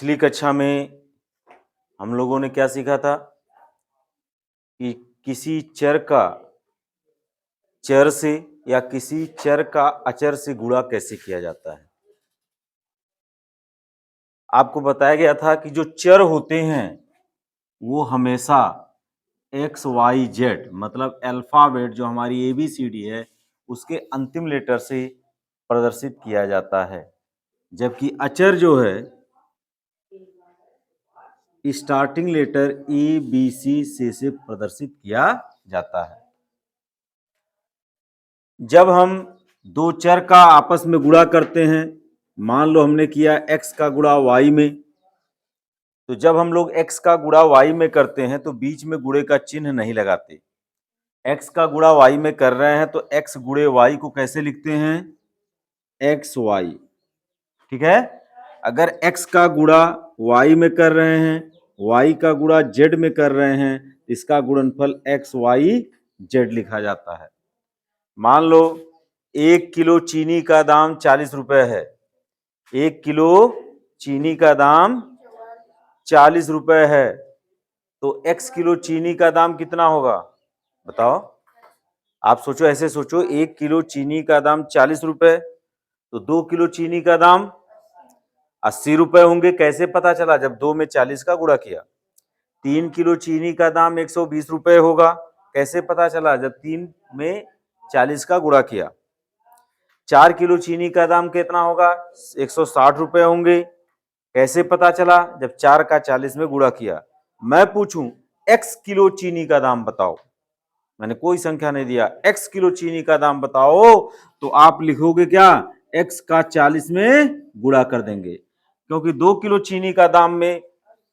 पिछली कक्षा में हम लोगों ने क्या सीखा था कि किसी चर का चर से या किसी चर का अचर से गुणा कैसे किया जाता है। आपको बताया गया था कि जो चर होते हैं वो हमेशा एक्स वाई जेड मतलब अल्फाबेट जो हमारी ABCD है उसके अंतिम लेटर से प्रदर्शित किया जाता है, जबकि अचर जो है स्टार्टिंग लेटर ABC से प्रदर्शित किया जाता है। जब हम दो चर का आपस में गुणा करते हैं, मान लो हमने किया x का गुणा y में, तो जब हम लोग x का गुणा y में करते हैं तो बीच में गुणे का चिन्ह नहीं लगाते। x का गुणा y में कर रहे हैं तो x गुणे y को कैसे लिखते हैं, xy। ठीक है, अगर x का गुणा y में कर रहे हैं, y का गुणा z में कर रहे हैं, इसका गुणनफल xyz लिखा जाता है। मान लो 1 किलो चीनी का दाम 40 रुपए है। 1 किलो चीनी का दाम 40 रुपए है, तो x किलो चीनी का दाम कितना होगा बताओ। आप सोचो, ऐसे सोचो, 1 किलो चीनी का दाम 40 रुपए, तो 2 किलो चीनी का दाम 80 रुपए होंगे। कैसे पता चला, जब 2 में 40 का गुणा किया। 3 किलो चीनी का दाम 120 रुपए होगा। कैसे पता चला, जब 3 में 40 का गुणा किया। 4 किलो चीनी का दाम कितना होगा, 160 रुपए होंगे। कैसे पता चला, जब 4 का 40 में गुणा किया। मैं पूछूं x किलो चीनी का दाम बताओ, मैंने कोई संख्या नहीं दिया, x किलो चीनी का दाम बताओ, तो आप लिखोगे क्या, x का 40 में गुणा कर देंगे, क्योंकि 2 किलो चीनी का दाम में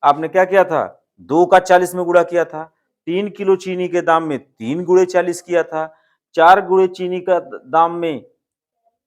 आपने क्या किया था, 2 का 40 में गुणा किया था। 3 किलो चीनी के दाम में 3 गुणे 40 किया था। 4 गुणे चीनी का दाम में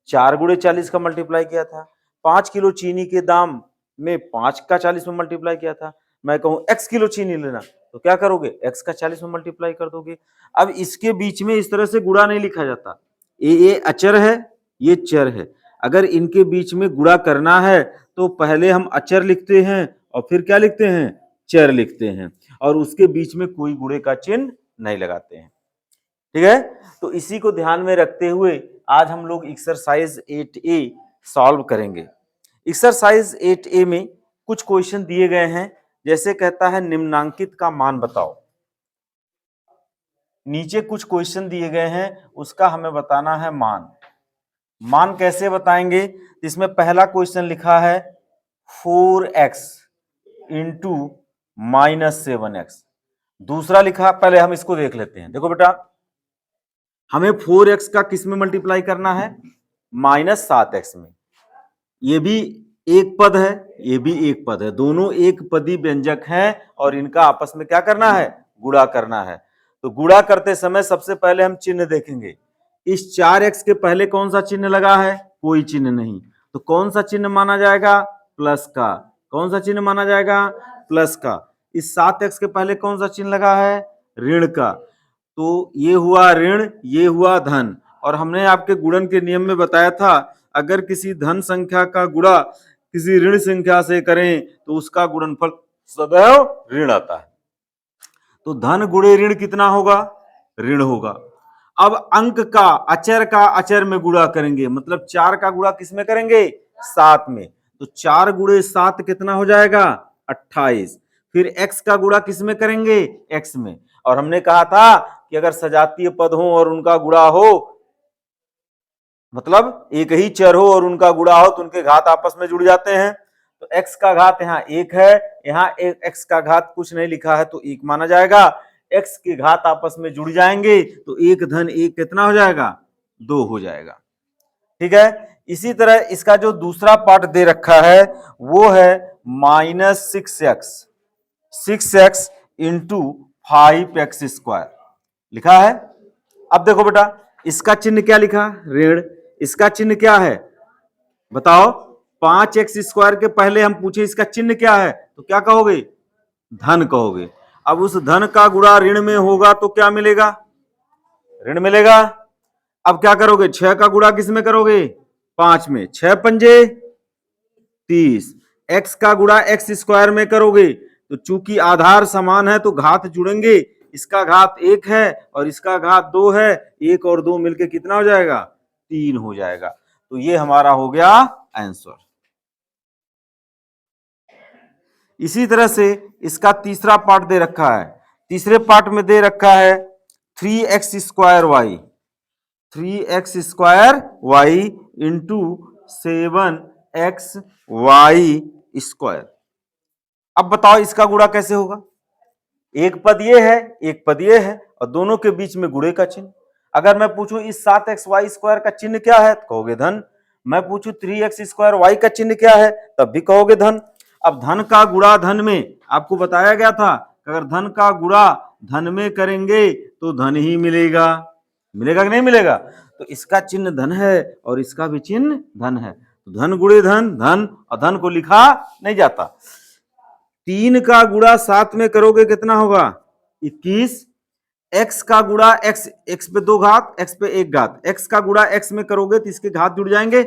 4 गुणे 40 का मल्टीप्लाई किया था। 5 किलो चीनी के दाम में 5 का 40 में मल्टीप्लाई किया था। मैं कहूं x किलो चीनी लेना, तो क्या करोगे, x का 40 में मल्टीप्लाई कर दोगे। अब इसके बीच में इस तरह से गुणा नहीं लिखा जाता। ये अचर है, ये चर है। अगर इनके बीच में गुणा करना है तो पहले हम अचर लिखते हैं और फिर क्या लिखते हैं, चर लिखते हैं, और उसके बीच में कोई गुणे का चिन्ह नहीं लगाते हैं। ठीक है, तो इसी को ध्यान में रखते हुए आज हम लोग एक्सरसाइज 8A सॉल्व करेंगे। एक्सरसाइज 8A में कुछ क्वेश्चन दिए गए हैं, जैसे कहता है निम्नांकित का मान बताओ। नीचे कुछ क्वेश्चन दिए गए हैं, उसका हमें बताना है मान। मान कैसे बताएंगे, इसमें पहला क्वेश्चन लिखा है 4x इंटू -7x। दूसरा लिखा, पहले हम इसको देख लेते हैं। देखो बेटा, हमें 4x का किस में मल्टीप्लाई करना है, -7x में। ये भी एक पद है, ये भी एक पद है, दोनों एक पदी व्यंजक हैं और इनका आपस में क्या करना है, गुणा करना है। तो गुणा करते समय सबसे पहले हम चिन्ह देखेंगे। इस 4x के पहले कौन सा चिन्ह लगा है, कोई चिन्ह नहीं, तो कौन सा चिन्ह माना जाएगा, प्लस का। कौन सा चिन्ह माना जाएगा, प्लस का। इस 7x के पहले कौन सा चिन्ह लगा है, ऋण का, तो ये हुआ ऋण, ये हुआ धन। और हमने आपके गुणन के नियम में बताया था, अगर किसी धन संख्या का गुणा किसी ऋण संख्या से करें तो उसका गुणनफल सदैव ऋण आता है। तो धन गुणे ऋण कितना होगा, ऋण होगा। अब अंक का अचर में गुणा करेंगे, मतलब 4 का गुणा किस में करेंगे, 7 में, तो 4 गुणे 7 कितना हो जाएगा, 28। फिर x का गुणा किस में करेंगे, x में। और हमने कहा था कि अगर सजातीय पद हो और उनका गुणा हो, मतलब एक ही चर हो और उनका गुणा हो, तो उनके घात आपस में जुड़ जाते हैं। तो x का घात यहाँ 1 है, यहाँ x का घात कुछ नहीं लिखा है तो 1 माना जाएगा। x के घात आपस में जुड़ जाएंगे तो 1 धन 1 कितना हो जाएगा, 2 हो जाएगा। ठीक है, इसी तरह इसका जो दूसरा पार्ट दे रखा है वो है -6x, 6x इंटू 5x² लिखा है। अब देखो बेटा, इसका चिन्ह क्या लिखा, ऋण, इसका चिन्ह क्या है बताओ। 5x² के पहले हम पूछे इसका चिन्ह क्या है, तो क्या कहोगे, धन कहोगे। अब उस धन का गुणा ऋण में होगा तो क्या मिलेगा, ऋण मिलेगा। अब क्या करोगे, 6 का गुणा किस में करोगे, 5 में, 6 पंजे 30, x का गुणा x स्क्वायर में करोगे तो चूंकि आधार समान है तो घात जुड़ेंगे, इसका घात 1 है और इसका घात 2 है, 1 और 2 मिलके कितना हो जाएगा, 3 हो जाएगा। तो ये हमारा हो गया आंसर। इसी तरह से इसका तीसरा पार्ट दे रखा है, तीसरे पार्ट में दे रखा है 3x square Y, 3x square Y into 7x Y square. अब बताओ इसका गुणा कैसे होगा, एक पद ये है एक पद ये है और दोनों के बीच में गुणे का चिन्ह। अगर मैं पूछूं इस 7x वाई स्क्वायर का चिन्ह क्या है तो कहोगे धन, मैं पूछूं 3x स्क्वायर वाई का चिन्ह क्या है तब भी कहोगे धन। अब धन का गुणा धन में आपको बताया गया था, अगर धन का गुणा धन में करेंगे तो धन ही मिलेगा, मिलेगा कि नहीं मिलेगा। तो इसका चिन्ह धन है और इसका भी चिन्ह धन है, तो धन गुणे धन, धन और धन को लिखा नहीं जाता। 3 का गुणा 7 में करोगे कितना होगा 21, x का गुणा x, x पे 2 घात x पे 1 घात, x का गुणा x में करोगे तो इसके घात जुड़ जाएंगे,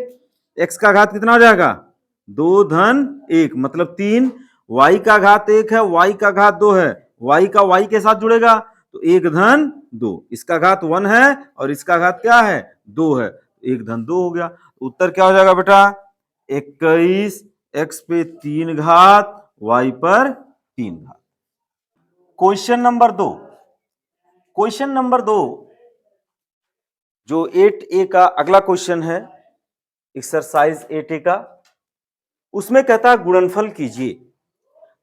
x का घात कितना हो जाएगा 2 धन 1 मतलब 3, y का घात 1 है y का घात 2 है, y का y के साथ जुड़ेगा तो 1 धन 2, इसका घात 1 है और इसका घात क्या है 2 है, 1 धन 2 हो गया। उत्तर क्या हो जाएगा बेटा 21, x पे 3 घात y पर 3 घात। क्वेश्चन नंबर 2, क्वेश्चन नंबर 2 जो 8A का अगला क्वेश्चन है एक्सरसाइज 8A का, उसमें कहता है गुणनफल कीजिए।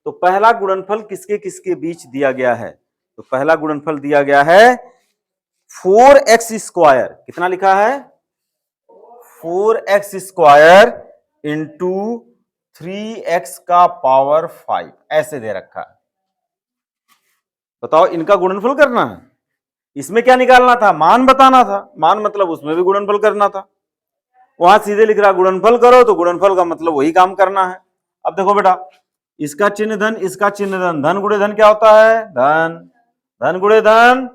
तो पहला गुणनफल किसके किसके बीच दिया गया है, तो पहला गुणनफल दिया गया है 4x स्क्वायर, कितना लिखा है 4x स्क्वायर इंटू 3x का पावर 5, ऐसे दे रखा है। बताओ इनका गुणनफल करना है, इसमें क्या निकालना था, मान बताना था, मान मतलब उसमें भी गुणनफल करना था, वहां सीधे लिख रहा गुणनफल करो तो गुणनफल का मतलब वही काम करना है। अब देखो बेटा इसका चिन्ह धन इसका चिन्ह धन, धन गुणे धन क्या होता है धन, धन गुणे धन।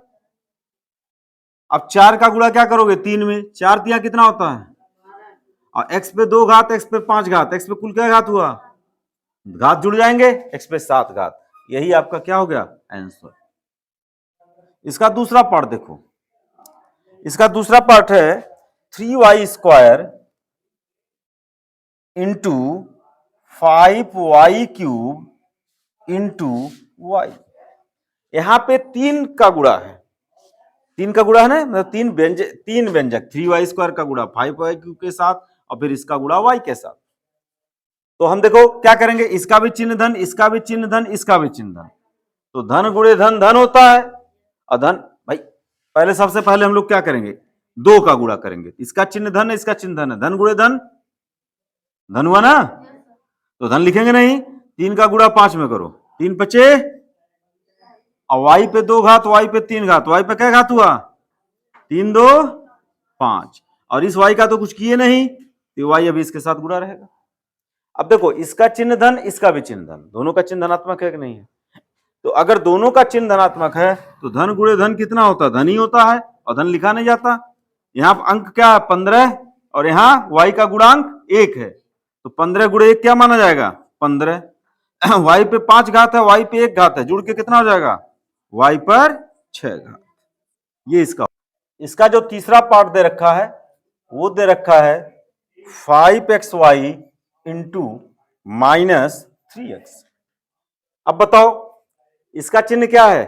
अब 4 का गुणा क्या करोगे 3 में, 4 तिया कितना होता है, और x पे 2 घात x पे 5 घात, x पे कुल क्या घात हुआ, घात जुड़ जाएंगे, x पे 7 घात, यही आपका क्या हो गया आंसर। इसका दूसरा पार्ट देखो, इसका दूसरा पार्ट है 3y square into 5y cube into y। यहां पे 3 का गुणा है, 3 का गुणा है ना, मतलब 3 व्यंजक 3y स्क्वायर का गुणा 5y क्यूब के साथ और फिर इसका गुणा y के साथ। तो हम देखो क्या करेंगे, इसका भी चिन्ह धन इसका भी चिन्ह धन इसका भी चिन्ह धन, तो धन गुणे धन धन होता है, और धन भाई पहले सबसे पहले हम लोग क्या करेंगे 2 का गुणा करेंगे, इसका चिन्ह धन है इसका चिन्ह धन है, धन गुणे धन धन हुआ ना, तो धन लिखेंगे नहीं, 3 का गुणा 5 में करो 3 बचे, और y पे 2 घात y पे 3 घात, y पे क्या घात हुआ 3 2 5, और इस y का तो कुछ किए नहीं तो y अभी इसके साथ गुणा रहेगा। अब देखो इसका चिन्ह धन इसका भी चिन्ह धन, दोनों का चिन्ह धनात्मक है कि नहीं है, तो अगर दोनों का चिन्ह धनात्मक है तो धन गुणे धन कितना होता है धन ही होता है, और धन लिखा नहीं जाता। यहाँ अंक क्या है 15 और यहाँ y का गुणांक 1 है, तो 15 गुणे 1 क्या माना जाएगा 15, y पे 5 घात है y पे 1 घात है, जुड़ के कितना हो जाएगा y पर 6 घात। ये इसका जो तीसरा पार्ट दे रखा है वो दे रखा है 5xy इंटू माइनस 3x। अब बताओ इसका चिन्ह क्या है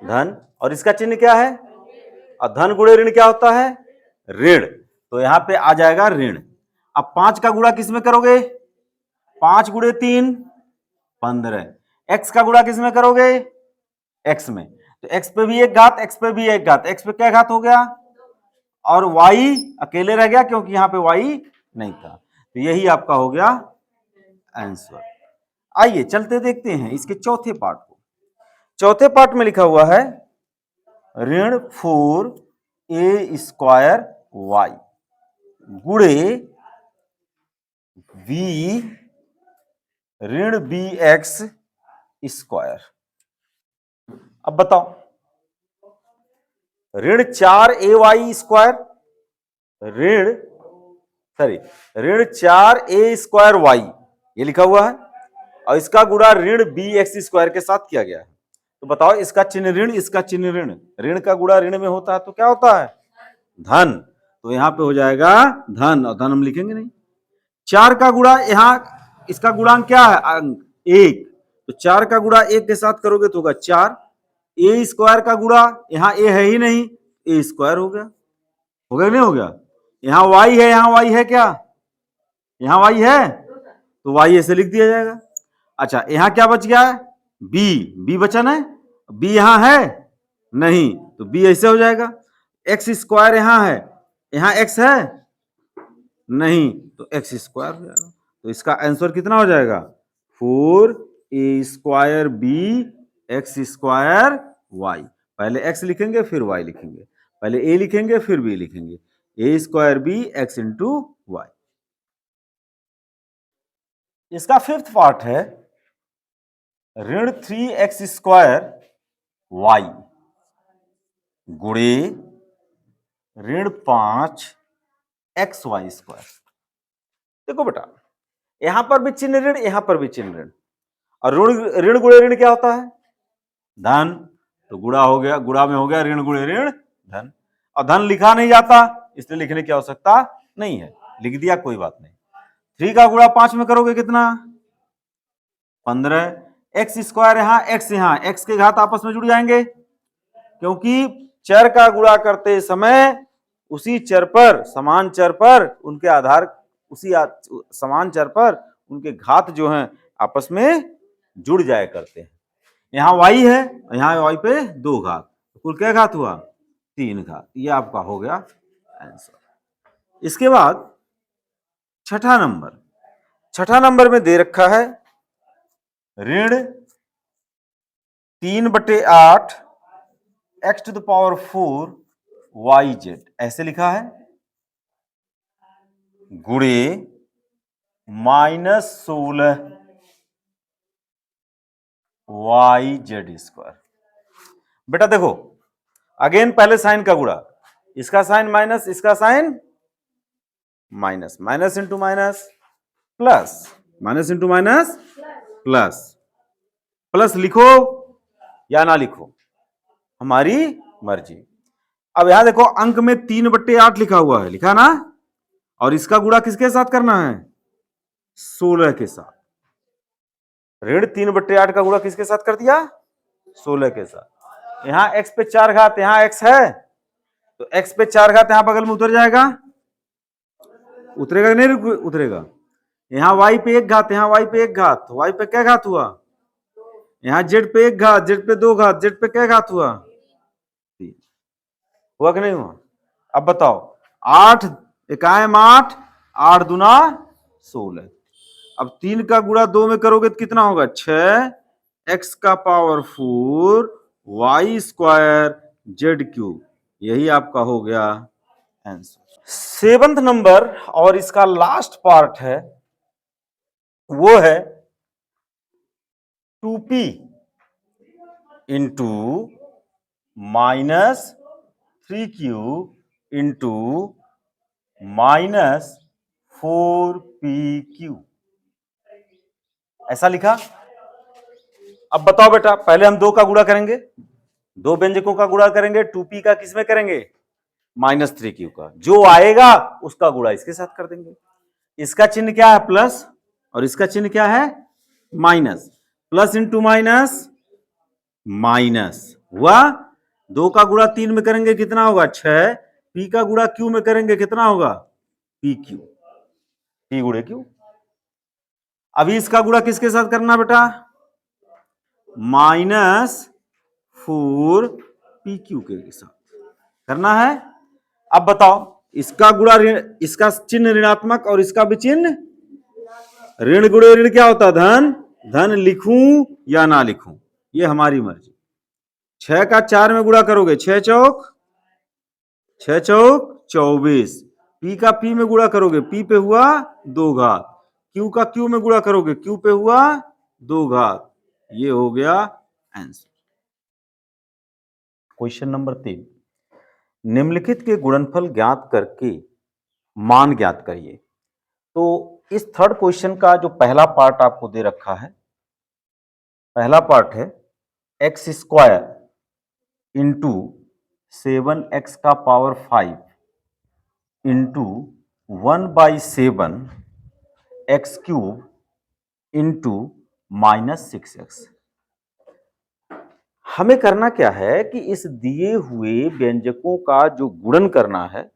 धन और इसका चिन्ह क्या है, और धन गुणे ऋण क्या होता है ऋण, तो यहां पे आ जाएगा ऋण। अब 5 का गुणा किस में करोगे 5 गुणे 3 15, x का गुणा किस में करोगे x में, तो x पे भी 1 घात x पे भी 1 घात, x पे क्या घात हो गया, और y अकेले रह गया क्योंकि यहां पे y नहीं था, तो यही आपका हो गया आंसर। आइए चलते देखते हैं इसके चौथे पार्ट को। चौथे पार्ट में लिखा हुआ है ऋण 4a स्क्वायर y गुणे b ऋण bx स्क्वायर। अब बताओ ऋण 4ay स्क्वायर ऋण 4a स्क्वायर y ये लिखा हुआ है, और इसका गुणा ऋण बी एक्स स्क्वायर के साथ किया गया है। तो बताओ, इसका चिन्ह ऋण, इसका चिन्ह ऋण, ऋण का गुणा ऋण में होता है तो क्या होता है? धन। तो यहां पे हो जाएगा धन, और धन हम लिखेंगे नहीं। 4 का गुणा, यहां इसका गुणांक क्या है? अंक 1। तो 4 का गुणा 1 के साथ करोगे तो होगा 4। ए स्क्वायर का गुणा, यहां ए है ही नहीं, ए स्क्वायर हो गया। हो गया नहीं हो गया? यहां वाई है, यहां वाई है क्या? यहां वाई है, तो वाई ऐसे लिख दिया जाएगा। अच्छा, यहां क्या बच गया है? बी, बी बचा ना? बी यहां है नहीं, तो बी ऐसे हो जाएगा। एक्स स्क्वायर यहां है, यहां एक्स है नहीं, तो एक्स स्क्वायर हो जाएगा। तो इसका आंसर कितना हो जाएगा? 4a square B X square Y. पहले एक्स लिखेंगे फिर वाई लिखेंगे, पहले ए लिखेंगे फिर बी लिखेंगे। A square B X into Y. इसका 5th पार्ट है ऋण 3x स्क्वायर वाई गुणे ऋण 5 एक्स वाई स्क्वायर। देखो बेटा, यहां पर भी चिन्ह ऋण, यहां पर भी चिन्ह ऋण, और ऋण गुणे ऋण क्या होता है? धन। तो गुणा हो गया, गुणा में हो गया ऋण गुणे ऋण धन, और धन लिखा नहीं जाता इसलिए लिखने की आवश्यकता नहीं है, लिख दिया कोई बात नहीं। 3 का गुणा 5 में करोगे कितना? 15। एक्स स्क्वायर यहां, एक्स यहां, एक्स के घात आपस में जुड़ जाएंगे, क्योंकि चर का गुणा करते समय उसी चर पर, समान चर पर उनके आधार, उसी समान चर पर उनके घात जो हैं आपस में जुड़ जाया करते हैं। यहां y है, यहां y पे 2 घात, कुल क्या घात हुआ? 3 घात। ये आपका हो गया आंसर। इसके बाद छठा नंबर, छठा नंबर में दे रखा है ऋण 3/8 X to the power 4 Y Z, ऐसे लिखा है, गुणे -16 वाई जेड स्क्वायर। बेटा देखो, अगेन पहले साइन का गुणा, इसका साइन माइनस, इसका sign minus, minus into minus plus, minus into minus plus, plus लिखो या ना लिखो हमारी मर्जी। अब यहां देखो, अंक में 3/8 लिखा हुआ है, लिखा ना, और इसका गुणा किसके साथ करना है? 16 के साथ। ऋण 3/8 का गुणा किसके साथ कर दिया? 16 के साथ। यहां x पे 4 घात, यहां x है, तो x पे 4 घात यहां बगल में उतर जाएगा, उतरेगा नहीं? उतरेगा। यहां y पे 1 घात, यहां y पे 1 घात, तो y पे क्या घात हुआ? यहां z पे 1 घात, z पे 2 घात, z पे क्या घात हुआ? 3। हुआ कि नहीं हुआ? अब बताओ, 8 एकाएम 8, 8 दूना 16। अब 3 का गुणा 2 में करोगे तो कितना होगा? 6 एक्स का power 4 Y square Z cube. यही आपका हो गया आंसर। 7th नंबर और इसका लास्ट पार्ट है, वो है 2p into -3q into -4pq, ऐसा लिखा। अब बताओ बेटा, पहले हम 2 का गुणा करेंगे, 2 व्यंजकों का गुणा करेंगे, 2p का किसमें करेंगे? -3q का। जो आएगा उसका गुणा इसके साथ कर देंगे। इसका चिन्ह क्या है? प्लस, और इसका चिन्ह क्या है? Minus. Plus into minus minus हुआ। 2 का गुणा 3 में करेंगे कितना होगा? 6। p का गुणा q में करेंगे कितना होगा? pq, p गुणे q। अभी इसका गुणा किसके साथ करना बेटा? -4pq के साथ करना है। अब बताओ, इसका गुणा, इसका चिन्ह ऋणात्मक और इसका भी चिन्ह, ऋण गुणे ऋण क्या होता? धन। धन लिखूं या ना लिखूं ये हमारी मर्जी। 6 का 4 में गुणा करोगे 6 चौक 24। पी का पी में गुणा करोगे, पी पे हुआ 2 घात। क्यू का क्यू में गुणा करोगे, क्यू पे हुआ 2 घात। ये हो गया आंसर। क्वेश्चन नंबर 3, निम्नलिखित के गुणनफल ज्ञात करके मान ज्ञात करिए। तो इस थर्ड क्वेश्चन का जो पहला पार्ट आपको दे रखा है, पहला पार्ट है एक्स स्क्वायर इंटू 7x का power 5 into 1/7 x cube into -6x। हमें करना क्या है कि इस दिए हुए व्यंजकों का जो गुणन करना है,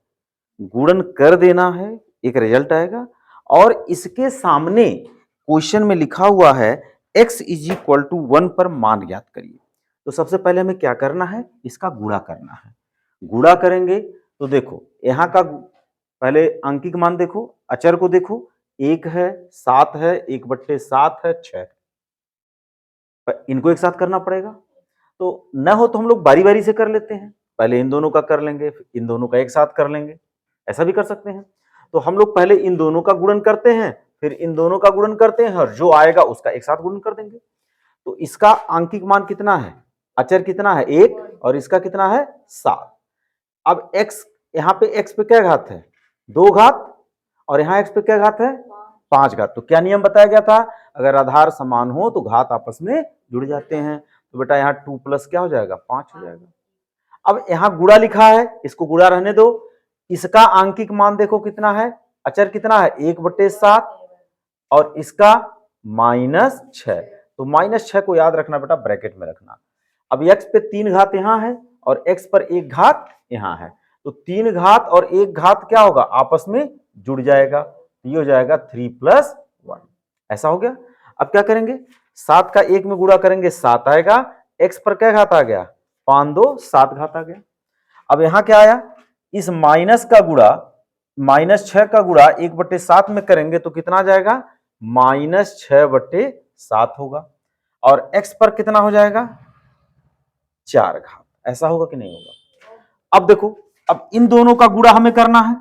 गुणन कर देना है, एक रिजल्ट आएगा। और इसके सामने क्वेश्चन में लिखा हुआ है x इज इक्वल टू 1 पर मान ज्ञात करिए। तो सबसे पहले हमें क्या करना है, इसका गुणा करना है। गुणा करेंगे तो देखो यहां का पहले अंकिक मान देखो, अचर को देखो, 1 है, 7 है, 1/7 है, 6। इनको एक साथ करना पड़ेगा। तो न हो तो हम लोग बारी बारी से कर लेते हैं, पहले इन दोनों का कर लेंगे, फिर इन दोनों का एक साथ कर लेंगे, ऐसा भी कर सकते हैं। तो हम लोग पहले इन दोनों का गुणन करते हैं, फिर इन दोनों का गुणन करते हैं, और जो आएगा उसका एक साथ गुणन कर देंगे। तो इसका आंकिक मान कितना है, अचर कितना है 1, और इसका कितना है 7। अब x, यहां पे x पे क्या घात है 2 घात, और यहां x पे क्या घात है 5 घात। तो क्या नियम बताया गया था, अगर आधार समान हो तो घात आपस में जुड़ जाते हैं। तो बेटा यहाँ 2 प्लस क्या हो जाएगा 5 हो जाएगा। अब यहां गुणा लिखा है, इसको गुणा रहने दो। इसका आंकिक मान देखो कितना है, अचर कितना है 1/7, और इसका -6। तो -6 को याद रखना बेटा, ब्रैकेट में रखना। अब x पे 3 घात यहां है, और x पर 1 घात यहां है। तो 3 घात और 1 घात क्या होगा, आपस में जुड़ जाएगा। ये हो जाएगा 3 + 1, ऐसा हो गया। अब क्या करेंगे, 7 का 1 में गुणा करेंगे 7 आएगा, x पर क्या घात आ गया 5 2 7 घात आ गया। अब यहां क्या आया, इस माइनस का गुणा, -6 का गुणा 1/7 में करेंगे तो कितना आ जाएगा -6/7 होगा, और x पर कितना हो जाएगा 4 घात। ऐसा होगा कि नहीं होगा। अब देखो, अब इन दोनों का गुणा हमें करना है।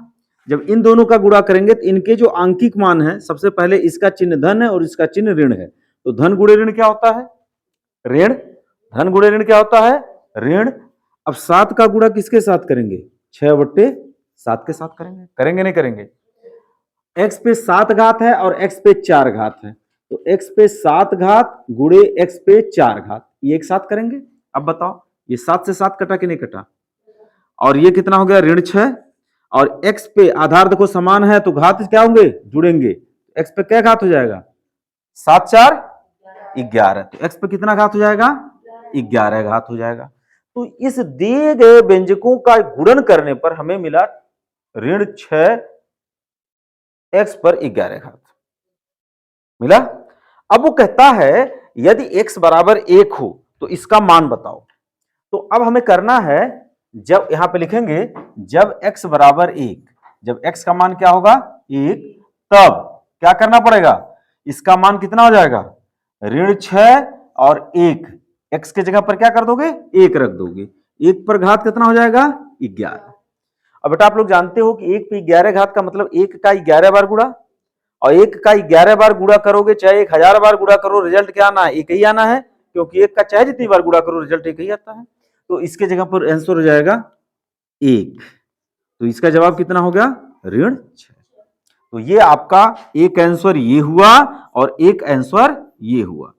जब इन दोनों का गुणा करेंगे तो इनके जो आंकिक मान है, सबसे पहले इसका चिन्ह धन है और इसका चिन्ह ऋण है। तो धन गुणे ऋण क्या होता है ऋण, धन गुणे ऋण क्या होता है ऋण। अब 7 का गुणा किसके साथ करेंगे 6/7 के साथ करेंगे, करेंगे नहीं करेंगे। x पे 7 घात है और x पे 4 घात है, तो x पे 7 घात गुणे x पे 4 घात, ये एक साथ करेंगे। अब बताओ ये 7 से 7 कटा कि नहीं कटा, और ये कितना हो गया ऋण 6। और x पे आधार देखो समान है तो घात क्या होंगे जुड़ेंगे, x पे क्या घात हो जाएगा 7 4 11, तो x पे कितना घात हो जाएगा 11 घात हो जाएगा। तो इस दिए गए व्यंजकों का गुणन करने पर हमें मिला ऋण 6 x पर 11 घात मिला। अब वो कहता है यदि x बराबर 1 हो तो इसका मान बताओ। तो अब हमें करना है, जब यहां पे लिखेंगे जब x बराबर 1, जब x का मान क्या होगा 1, तब क्या करना पड़ेगा, इसका मान कितना हो जाएगा ऋण 6 और 1, x के जगह पर क्या कर दोगे 1 रख दोगे, 1 पर घात कितना हो जाएगा 11। अब बेटा आप लोग जानते हो कि 1 पे 11 घात का मतलब 1 का 11 बार गुणा, और 1 का 11 बार गुणा करोगे चाहे 1000 बार गुणा करो, रिजल्ट क्या आना है एक ही आना है, क्योंकि 1 का चाहे जितनी बार गुणा करो रिजल्ट एक ही आता है। तो इसके जगह पर आंसर हो जाएगा 1। तो इसका जवाब कितना हो गया ऋण 6। तो ये आपका एक आंसर ये हुआ और एक आंसर ये हुआ।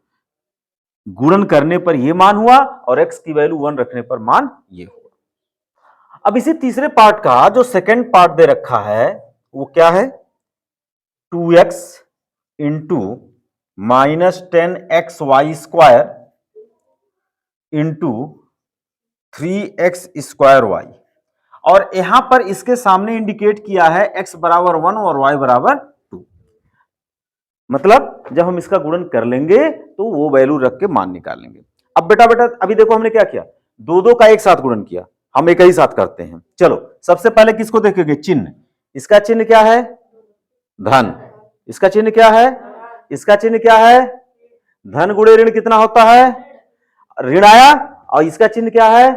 गुणन करने पर ये मान हुआ और x की वैल्यू 1 रखने पर मान ये हुआ। अब इसी तीसरे पार्ट का जो सेकंड पार्ट दे रखा है वो क्या है 2x into -10xy² into 3x² और यहां पर इसके सामने इंडिकेट किया है x बराबर 1 और y बराबर 2। मतलब जब हम इसका गुणन कर लेंगे तो वो वैल्यू रख के मान निकाल लेंगे। अब बेटा अभी देखो हमने क्या किया, दो का एक साथ गुणन किया, हम एक ही साथ करते हैं। चलो सबसे पहले किसको देखेंगे चिन्ह, इसका चिन्ह क्या है धन, इसका चिन्ह क्या है, इसका चिन्ह क्या है धन गुणे ऋण कितना होता है ऋण आया, और इसका चिन्ह क्या है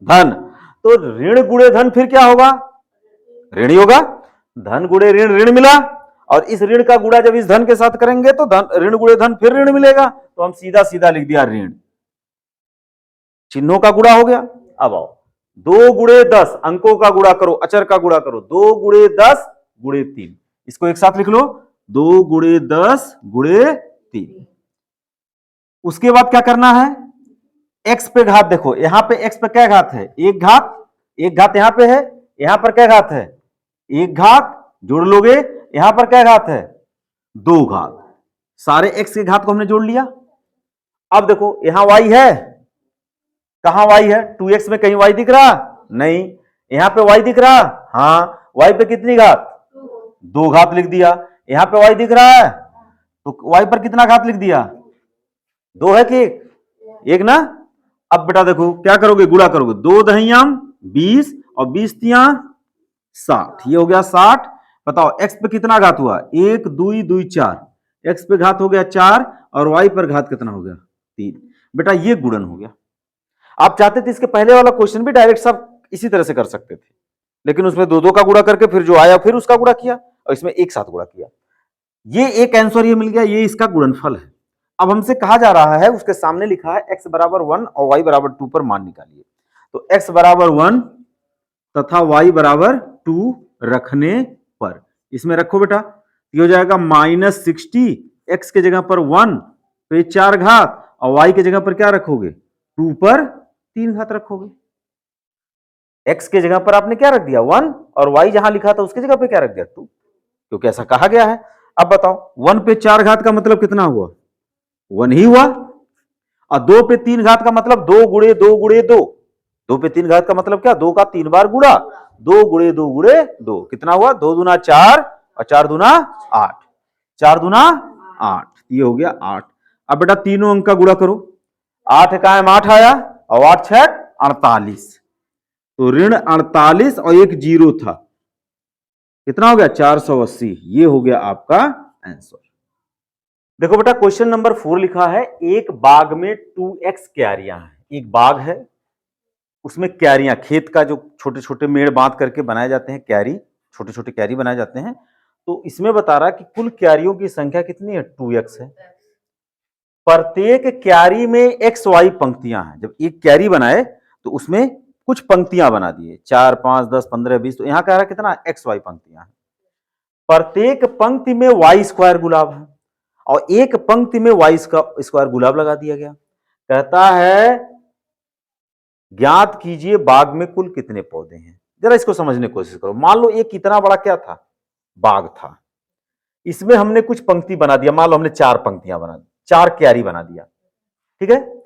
धन। तो ऋण गुणे धन फिर क्या होगा ऋण ही होगा, धन गुणे ऋण ऋण मिला, और इस ऋण का गुणा जब इस धन के साथ करेंगे तो धन ऋण गुणे धन फिर ऋण मिलेगा। तो हम सीधा सीधा लिख दिया ऋण, चिन्हों का गुणा हो गया। अब आओ 2 गुणे 10 अंकों का गुणा करो, अचर का गुणा करो, 2 गुणे 10 गुणे 3, इसको एक साथ लिख लो, 2 गुणे 10 गुणे 3। उसके बाद क्या करना है, x पे घात देखो, यहां पे x पे क्या घात है, एक घात यहां पे है, यहां पर क्या घात है, एक घात, जोड़ लोगे, यहां पर क्या घात है, 2 घात। सारे x के घात को हमने जोड़ लिया। अब देखो यहां y है, कहां y है, 2x में कहीं y दिख रहा, नहीं। यहां पे y दिख रहा, हाँ, y पे कितनी घात, 2 घात लिख दिया। यहां पे y दिख रहा है, तो y पर कितना घात लिख दिया, 2 है कि एक ना। अब बेटा देखो क्या करोगे, गुणा करोगे, 2 दहियां 20 और 20 तिया 60, ये हो गया 60। बताओ x पे कितना घात हुआ, 1 2 2 4, x पे घात हो गया 4 और y पर घात कितना हो गया, 3। बेटा ये गुणन हो गया। आप चाहते थे इसके पहले वाला क्वेश्चन भी डायरेक्ट सब इसी तरह से कर सकते थे, लेकिन उसमें 2 का गुणा करके फिर जो आया फिर उसका गुणा किया, और इसमें एक साथ गुणा किया। ये एक आंसर ये मिल गया, ये इसका गुणनफल है। अब हमसे कहा जा रहा है, उसके सामने लिखा है x बराबर 1 और y बराबर 2 पर मान निकालिए। तो x बराबर 1 तथा y बराबर 2 रखने पर, इसमें रखो बेटा, ये हो जाएगा -60, x के जगह पर 1 पे 4 घात और y के जगह पर क्या रखोगे, 2 पर 3 घात रखोगे। x के जगह पर आपने क्या रख दिया, 1, और y जहां लिखा था उसकी जगह पे क्या रख दिया, 2, क्योंकि ऐसा कहा गया है। अब बताओ 1 पे 4 घात का मतलब कितना हुआ, 1 ही हुआ, और 2 पे 3 घात का मतलब 2 गुणे 2 गुणे 2, 2 पे 3 घात का मतलब क्या, 2 का 3 बार गुणा, 2 गुणे 2 गुणे 2, कितना हुआ, 2 दूना 4 और 4 दूना 8, 4 दूना 8, ये हो गया 8। अब बेटा तीनों अंक का गुणा करो, 8 कायम 8 आया और 8 6 48, तो ऋण 48 और एक जीरो था, कितना हो गया, 480, ये हो गया आपका आंसर। देखो बेटा क्वेश्चन नंबर 4 लिखा है, एक बाग में 2x क्यारियां हैं। एक बाग है, उसमें क्यारियां, खेत का जो छोटे छोटे मेड़ बांध करके बनाए जाते हैं, क्यारी, छोटे छोटे क्यारी बनाए जाते हैं। तो इसमें बता रहा कि कुल क्यारियों की संख्या कितनी है, 2x है। प्रत्येक क्यारी में एक्स वाई पंक्तियां हैं। जब एक क्यारी बनाए तो उसमें कुछ पंक्तियां बना दिए, 4 5 10 15 20, तो यहां कह रहा कितना, एक्स वाई पंक्तियां हैं। प्रत्येक पंक्ति में वाई स्क्वायर गुलाब है, और एक पंक्ति में वाई स्क्वायर गुलाब लगा दिया गया। कहता है ज्ञात कीजिए बाग में कुल कितने पौधे हैं। जरा इसको समझने की कोशिश करो। मान लो एक कितना बड़ा क्या था, बाग था, इसमें हमने कुछ पंक्ति बना दिया, मान लो हमने 4 पंक्तियां बना दी, 4 क्यारी बना दिया, ठीक है।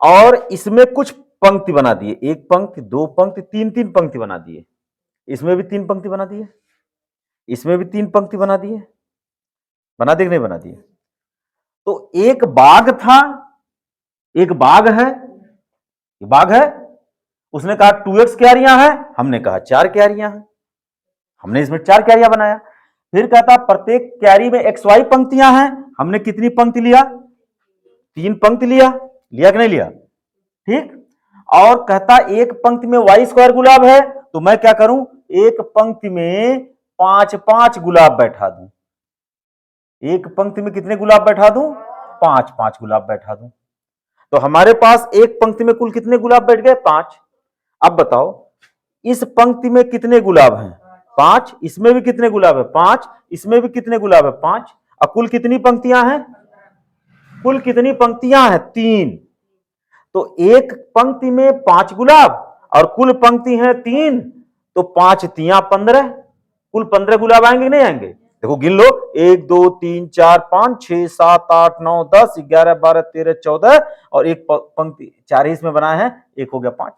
और इसमें कुछ पंक्ति बना दिए, एक पंक्ति, 2 पंक्ति, 3 पंक्ति बना दिए। इसमें भी 3 पंक्ति बना दिए, इसमें भी 3 पंक्ति बना दिए, बना दिए कि नहीं बना दिए। तो एक बाग था, एक बाग है, ये बाग है, उसने कहा 2x क्यारियां हैं, हमने कहा 4 क्यारियां हैं, हमने इसमें 4 क्यारियां बनाया। फिर कहता प्रत्येक क्यारी में एक्स वाई पंक्तियां हैं, हमने कितनी पंक्ति लिया, 3 पंक्ति लिया, लिया कि नहीं लिया, ठीक। और कहता एक पंक्ति में वाई स्क्वायर गुलाब है, तो मैं क्या करूं, एक पंक्ति में 5 5 गुलाब बैठा दूं। एक पंक्ति में कितने गुलाब बैठा दूं, 5 5 गुलाब बैठा दूं। तो हमारे पास एक पंक्ति में कुल कितने गुलाब बैठ गए, 5। अब बताओ इस पंक्ति में कितने गुलाब हैं, 5, इसमें भी कितने गुलाब है, 5, इसमें भी कितने गुलाब है, 5, और कुल कितनी पंक्तियां हैं, कुल कितनी पंक्तियां हैं, 3। तो एक पंक्ति में 5 गुलाब और कुल पंक्ति है 3, तो 5 तिया 15, कुल 15 गुलाब आएंगे कि नहीं आएंगे। देखो गिन लो, 1 2 3 4 5 6 7 8 9 10 11 12 13 14, और एक पंक्ति 4 ही इसमें बनाए हैं, एक हो गया 5,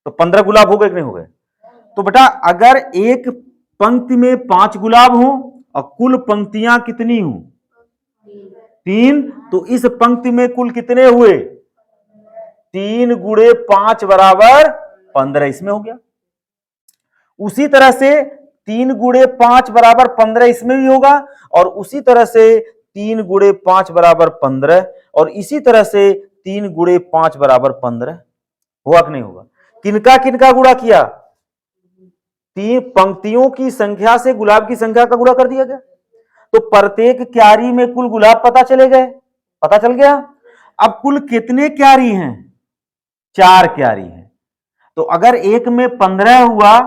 तो 15 गुलाब हो गए कि नहीं हो गए। तो बेटा अगर एक पंक्ति में 5 गुलाब हो और कुल पंक्तियां कितनी हो, 3, तो इस पंक्ति में कुल कितने हुए, 3 गुणे 5 बराबर 15, इसमें हो गया। उसी तरह से 3 गुणे 5 बराबर 15 इसमें भी होगा, और उसी तरह से 3 गुणे 5 बराबर 15, और इसी तरह से 3 गुणे 5 बराबर 15 हुआ कि नहीं होगा। किनका किनका गुणा किया, 3 पंक्तियों की संख्या से गुलाब की संख्या का गुणा कर दिया गया, तो प्रत्येक क्यारी में कुल गुलाब पता चले गए, पता चल गया। अब कुल कितने क्यारी हैं, 4 क्यारी हैं। तो अगर एक में 15 हुआ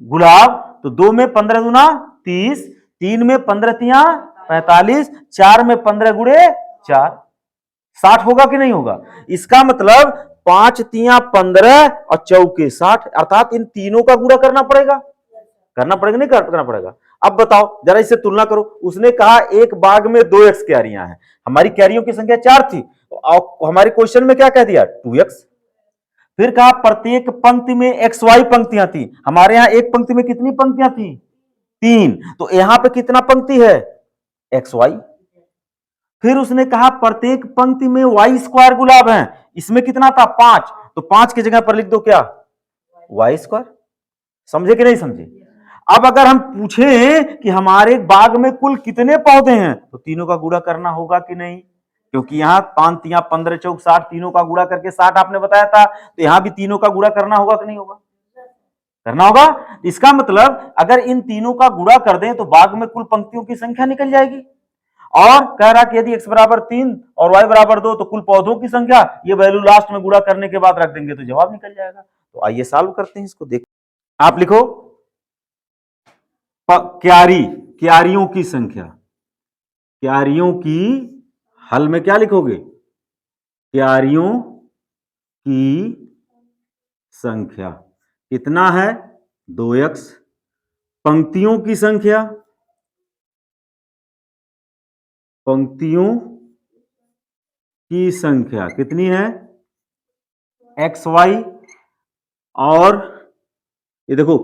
गुलाब, तो 2 में 15 दूना 30, 3 में 15 तिया 45, 4 में 15 गुणे 4, 60 होगा कि नहीं होगा? इसका मतलब 5 तिया 15 और चौके 60, अर्थात इन तीनों का गुणा करना पड़ेगा नहीं करना पड़ेगा? अब बताओ जरा इससे तुलना करो। उसने कहा एक बाग में 2x कैरियां हैं, हमारी कैरियों की संख्या 4 थी, तो हमारे क्वेश्चन में क्या कह दिया? 2x। फिर कहा प्रत्येक पंक्ति में xy पंक्तियां थी, हमारे यहां एक पंक्ति में कितनी पंक्तियां थी? 3, तो यहां पे कितना पंक्ति है? xy। फिर उसने कहा प्रत्येक पंक्ति में वाई स्क्वायर गुलाब है, इसमें कितना था? 5, तो 5 की जगह पर लिख दो क्या? Y square. समझे कि नहीं समझे? अब अगर हम पूछें कि हमारे बाग में कुल कितने पौधे हैं, तो तीनों का गुणा करना होगा कि नहीं? क्योंकि यहाँ 5 तिया 15 चौक 60, तीनों का गुणा करके 60 आपने बताया था, तो यहां भी तीनों का गुणा करना होगा कि नहीं होगा? करना होगा। इसका मतलब अगर इन तीनों का गुणा कर दें तो बाग में कुल पंक्तियों की संख्या निकल जाएगी। और कह रहा कि यदि x बराबर 3 और y बराबर 2 तो कुल पौधों की संख्या, ये वैल्यू लास्ट में गुणा करने के बाद रख देंगे तो जवाब निकल जाएगा। तो आइए सॉल्व करते हैं इसको। देखो आप लिखो क्यारियों की संख्या, क्यारियों की, हल में क्या लिखोगे? क्यारियों की संख्या कितना है? 2x। पंक्तियों की संख्या, पंक्तियों की संख्या कितनी है? xy। और ये देखो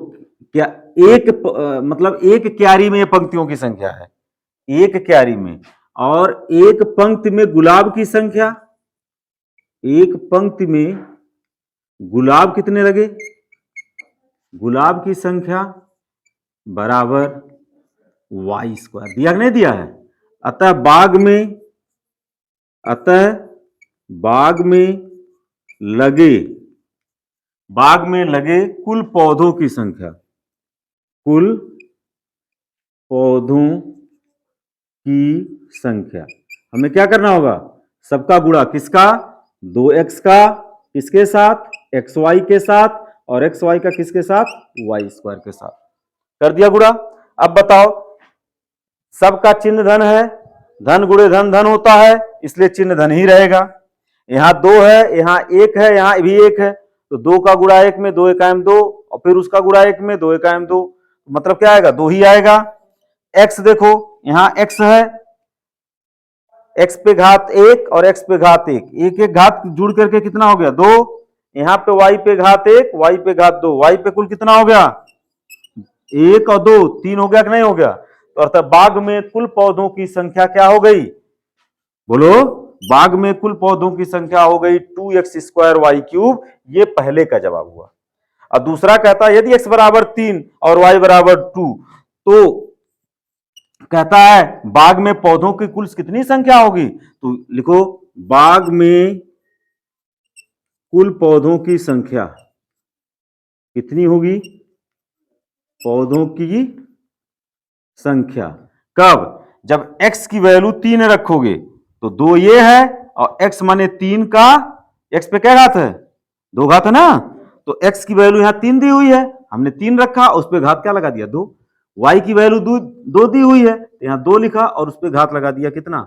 क्या एक मतलब एक क्यारी में पंक्तियों की संख्या है, एक क्यारी में। और एक पंक्ति में गुलाब की संख्या, एक पंक्ति में गुलाब कितने लगे? गुलाब की संख्या बराबर वाई स्क्वायर। दिया कि नहीं दिया है? अतः बाग में लगे कुल पौधों की संख्या, कुल पौधों की संख्या हमें क्या करना होगा? सबका गुणा किसका? 2x का किसके साथ? xy के साथ, और xy का किसके साथ? वाई स्क्वायर के साथ। कर दिया गुणा। अब बताओ, सबका चिन्ह धन है, धन गुणे धन धन होता है, इसलिए चिन्ह धन ही रहेगा। यहां 2 है, यहां 1 है, यहां भी 1 है, तो 2 का गुणा 1 में 2 एकाम 2, और फिर उसका गुणा 1 में 2 एकाम 2, मतलब क्या आएगा? 2 ही आएगा। x देखो यहां x है, x पे घात 1 और x पे घात 1, एक एक घात जुड़ करके कितना हो गया? 2। यहां पे y पे घात 1, y पे घात 2, y पे कुल कितना हो गया? 1 और 2, 3 हो गया कि नहीं हो गया? तो अर्थात बाग में कुल पौधों की संख्या क्या हो गई? बोलो, बाग में कुल पौधों की संख्या हो गई 2x स्क्वायर वाई क्यूब। ये पहले का जवाब हुआ। और दूसरा कहता है यदि x बराबर 3 और y बराबर 2, तो कहता है बाग में पौधों की कुल कितनी संख्या होगी? तो लिखो बाग में कुल पौधों की संख्या कितनी होगी? पौधों की संख्या कब? जब x की वैल्यू 3 रखोगे तो 2 ये है, और x माने 3 का, x पे क्या घात है? 2 घात है ना, तो x की वैल्यू यहां 3 दी हुई है, हमने 3 रखा, उस पर घात क्या लगा दिया? 2। y की वैल्यू 2 दी हुई है, तो यहां 2 लिखा और उस पर घात लगा दिया कितना?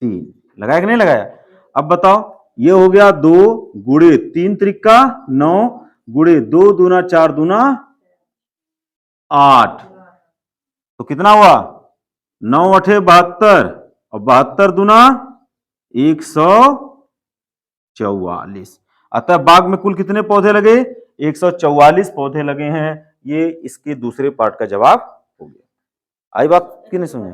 3। लगाया कि नहीं लगाया? अब बताओ, ये हो गया 2 गुणे 3 त्रिका 9 गुणे 2 दूना 4 दूना 8, तो कितना हुआ? 9 8 72, और 72 दूना 144। अतः बाग में कुल कितने पौधे लगे? 144 पौधे लगे हैं। ये इसके दूसरे पार्ट का जवाब हो गया। आई बात कि नहीं समझे?